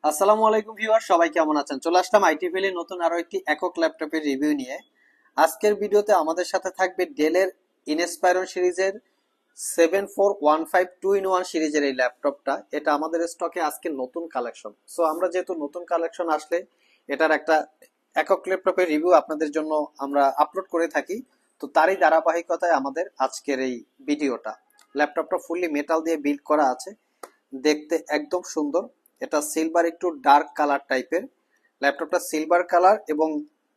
আসসালামু আলাইকুম ভিউয়ার, সবাই কেমন আছেন? চলে আসলাম আইটি ভ্যালির নতুন আরো একটি একক ল্যাপটপের রিভিউ নিয়ে। আজকের ভিডিওতে আমাদের সাথে থাকবে ডেলের ইনস্পায়রন সিরিজের 7415 2-in-1 সিরিজের এই ল্যাপটপটা। এটা আমাদের স্টকে আজকে নতুন কালেকশন। সো আমরা যেহেতু নতুন কালেকশন আসলে এটার একটা একক ল্যাপটপের রিভিউ আপনাদের জন্য আমরা আপলোড করে থাকি। তো তারই ধারাবাহিকতায় আমাদের আজকের এই ভিডিওটা। ল্যাপটপটা ফুললি মেটাল দিয়ে বিল্ড করা আছে, দেখতে একদম সুন্দর। এটা সিলভার একটু ডার্ক কালার টাইপের। ল্যাপটপটা সিলভার কালার এবং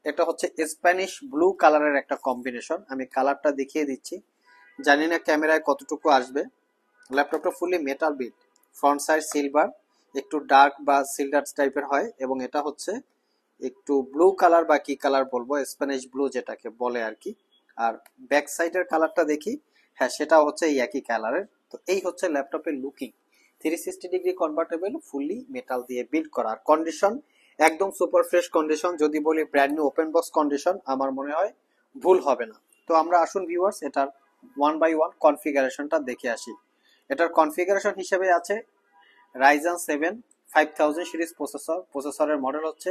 এটা হচ্ছে স্প্যানিশ ব্লু কালারের একটা কম্বিনেশন। আমি কালারটা দেখিয়ে দিচ্ছি, জানি না ক্যামেরায় কতটুকু আসবে। ল্যাপটপটা fully metal build, front side silver, একটু ডার্ক বা সিলভার টাইপের হয় এবং এটা হচ্ছে একটু ব্লু কালার বা কি কালার বলবো, স্প্যানিশ ব্লু যেটাকে বলে আর কি। আর ব্যাক সাইডের কালারটা দেখি, হ্যাঁ সেটাও হচ্ছে এই একই কালারের। তো এই হচ্ছে ল্যাপটপের looking. 360 degree convertible, fully metal দিয়ে বিল্ড করা। আর কন্ডিশন একদম সুপার ফ্রেশ কন্ডিশন। যদি বলি brand new open box condition, আমার মনে হয় ভুল হবে না। তো আমরা আসুন ভিউয়ার্স এটার ওয়ান বাই ওয়ান কনফিগারেশনটা দেখে আসি। এটার কনফিগারেশন হিসেবে আছে রাইজেন 7 5000 সিরিজ প্রসেসর। প্রসেসরের মডেল হচ্ছে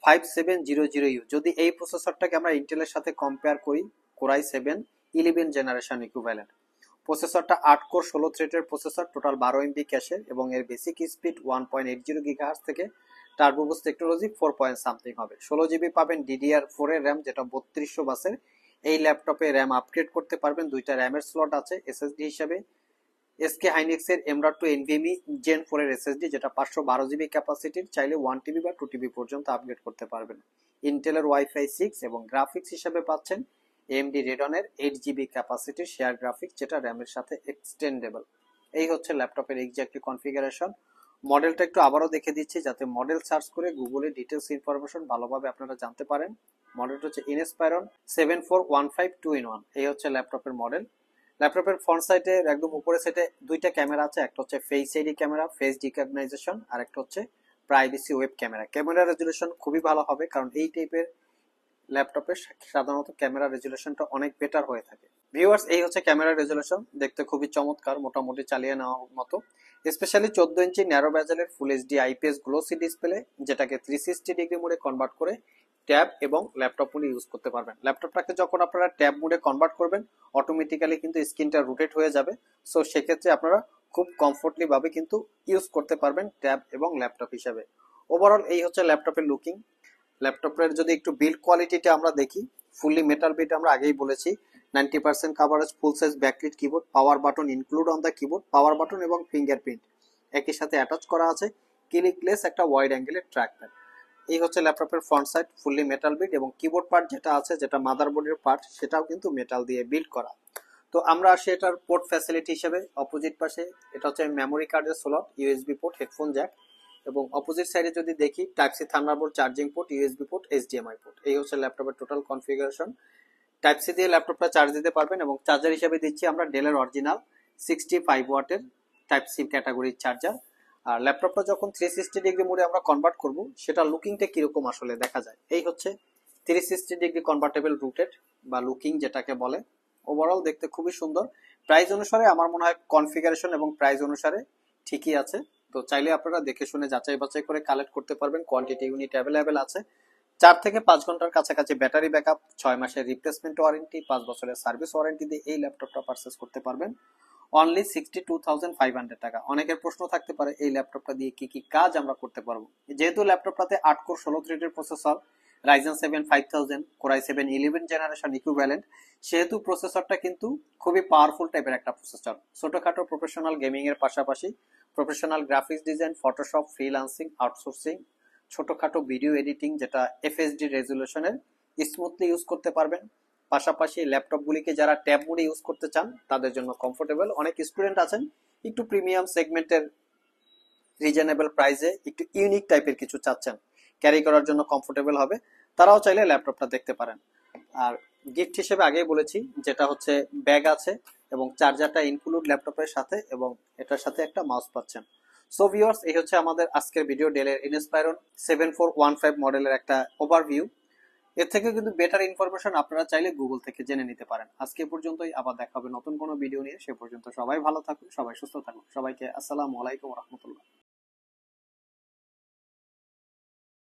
5700U। যদি এই প্রসেসরটাকে আমরা ইন্টেলের সাথে কম্পেয়ার করি, কোরাই 7 11 জেনারেশন ইকুইভ্যালেন্ট। প্রসেসরটা 8 কোর 16 থ্রেডের প্রসেসর, টোটাল 12 এমবি ক্যাশে এবং এর বেসিক স্পিড 1.80 গিগাহার্টজ থেকে turbo boost technology 4 point something হবে। 16 জিবি পাবেন DDR4 এর র্যাম, যেটা 3200 বাসের। এই ল্যাপটপে র্যাম আপগ্রেড করতে পারবেন, দুইটা র্যামের স্লট আছে। এসএসডি হিসেবে এসকে হাইনেক্স এর M.2 NVMe Gen 4 এর এসএসডি, যেটা 512 জিবি ক্যাপাসিটির, চাইলে 1 TB বা 2 TB পর্যন্ত আপগ্রেড করতে পারবেন। ইন্টেলের ওয়াইফাই 6 এবং গ্রাফিক্স হিসেবে পাচ্ছেন AMD Radeon-এর 8 GB ক্যাপাসিটির শেয়ার গ্রাফিক্স, যেটা র্যামের সাথে এক্সটেন্ডেবল। এই হচ্ছে ল্যাপটপের এক্স্যাক্টলি কনফিগারেশন। মডেলটা একটু আবারও দেখে দিচ্ছি, যাতে মডেল সার্চ করে গুগলে ডিটেলস ইনফরমেশন ভালোভাবে আপনারা জানতে পারেন। মডেলটা হচ্ছে ইনস্পায়রন 7415 2-in-1। এই হচ্ছে ল্যাপটপের মডেল। ল্যাপটপের ফ্রন্ট সাইডে একদম উপরে সাইডে দুইটা ক্যামেরা আছে, একটা হচ্ছে face ID camera, face recognition, আর একটা হচ্ছে privacy web camera. Camera resolution খুবই ভালো হবে, কারণ এই টাইপের ল্যাপটপে সাধারণত ক্যামেরা রেজুলেশনটা অনেক বেটার হয়ে থাকে। ভিউয়ার্স, এই হচ্ছে ক্যামেরা রেজুলেশন, দেখতে খুবই চমৎকার, মোটামুটি চালিয়ে নেওয়ার মতো। স্পেশালি 14 ইঞ্চি ন্যারো বেজেলের full HD IPS glossy display, যেটাকে 360 ডিগ্রি মোডে কনভার্ট করে ট্যাব এবং ল্যাপটপ মোডে ইউজ করতে পারবেন। ল্যাপটপটাকে যখন আপনারা ট্যাব মোডে কনভার্ট করবেন, অটোমেটিক্যালি কিন্তু স্ক্রিনটা রোটেট হয়ে যাবে। সো সেক্ষেত্রে আপনারা খুব কমফোর্টলি ভাবে কিন্তু ইউজ করতে পারবেন ট্যাব এবং ল্যাপটপ হিসাবে। ওভারঅল এই হচ্ছে ল্যাপটপের লুকিং। ল্যাপটপের যদি একটু বিল্ড কোয়ালিটিটা আমরা দেখি, ফুললি মেটাল বিল্ড, আমরা আগেই বলেছি 90% coverage, full size backlit keyboard, power button include on the keyboard, power button এবং ফিঙ্গারপ্রিন্ট একই সাথে অ্যাটাচ করা আছে, ক্লিকলেস একটা ওয়াইড অ্যাঙ্গেলের ট্র্যাকপ্যাড। এই হচ্ছে ল্যাপটপের front side, fully metal build, এবং কিবোর্ড পার্ট যেটা আছে, যেটা মাদারবোর্ডের পার্ট, সেটাও কিন্তু মেটাল দিয়ে বিল্ড করা। তো আমরা আসি এটার পোর্ট ফ্যাসিলিটি হিসেবে। অপোজিট পাশে এটা হচ্ছে মেমোরি কার্ডের slot, USB port, headphone jack, এবং অপোজিট সাইডে যদি দেখি type C Thunderbolt charging port, USB port, HDMI port. এই হচ্ছে ল্যাপটপের টোটাল কনফিগারেশন। টাইপ সি দিয়ে ল্যাপটপটা চার্জ দিতে পারবেন, এবং চার্জার হিসেবে দিচ্ছি আমরা ডেলের অরিজিনাল 65 ওয়াটের টাইপ সি ক্যাটাগরির চার্জার। আর ল্যাপটপটা যখন 360 ডিগ্রি মোডে আমরা কনভার্ট করব, সেটা লুকিংটা কিরকম আসলে দেখা যায়। এই হচ্ছে 360 ডিগ্রি কনভার্টেবল রুটেড বা লুকিং যেটাকে বলে। ওভারঅল দেখতে খুবই সুন্দর। প্রাইস অনুসারে আমার মনে হয় কনফিগারেশন এবং প্রাইস অনুসারে ঠিকই আছে। তো চাইলে আপনারা দেখে শুনে যাচাই বাছাই করে কালেক্ট করতে পারবেন। কোয়ান্টিটি ইউনিট অ্যাভেলেবেল আছে। 4 থেকে 5 ঘন্টার কাছাকাছি ব্যাটারি ব্যাকআপ, 6 মাসের রিপ্লেসমেন্ট ওয়ারেন্টি, 5 বছরের সার্ভিস ওয়ারেন্টি দিয়ে এই ল্যাপটপটা পারচেস করতে পারবেন অনলি 62,500 টাকা। অনেকের প্রশ্ন থাকতে পারে এই ল্যাপটপটা দিয়ে কি কি কাজ আমরা করতে পারবো। যেহেতু ল্যাপটপটাতে 8 কোর 16 থ্রেডের processor, Ryzen 7 5000, core i 7 11 generation equivalent, সেহেতু প্রসেসরটা কিন্তু খুবই পাওয়ারফুল টাইপের একটা প্রসেসর। ছোটখাটো প্রফেশনাল গেমিং এর পাশাপাশি professional graphics design, Photoshop, freelancing, outsourcing, ছোটখাটো ভিডিও এডিটিং, যেটা এফএসডি রেজুলেশনের, স্মুথলি ইউজ করতে পারবেন। পাশাপাশি ল্যাপটপগুলিকে যারা ট্যাব মোডে ইউজ করতে চান তাদের জন্য কমফোর্টেবল। অনেক স্টুডেন্ট আছেন একটু প্রিমিয়াম সেগমেন্টের, রিজনেবল প্রাইসে একটু ইউনিক টাইপের কিছু চাচ্ছেন, ক্যারি করার জন্য কমফোর্টেবল হবে, তারাও চাইলে ল্যাপটপটা দেখতে পারেন। আর গিফট হিসেবে আগেই বলেছি, যেটা হচ্ছে ব্যাগ আছে এবং চার্জারটা ইনক্লুড ল্যাপটপের সাথে, এবং এটার সাথে একটা মাউস পাচ্ছেন। সো ভিউয়ার্স, এই হচ্ছে আমাদের আজকের ভিডিও, ডেলের ইনস্পায়রন 7415 মডেলের একটা ওভারভিউ। এর থেকে কিন্তু বেটার ইনফরমেশন আপনারা চাইলে গুগল থেকে জেনে নিতে পারেন। আজকে পর্যন্তই, আবার দেখা হবে নতুন কোনো ভিডিও নিয়ে। সে পর্যন্ত সবাই ভালো থাকুন, সবাই সুস্থ থাকুন। সবাইকে আসসালামু আলাইকুম ওয়া রাহমাতুল্লাহ।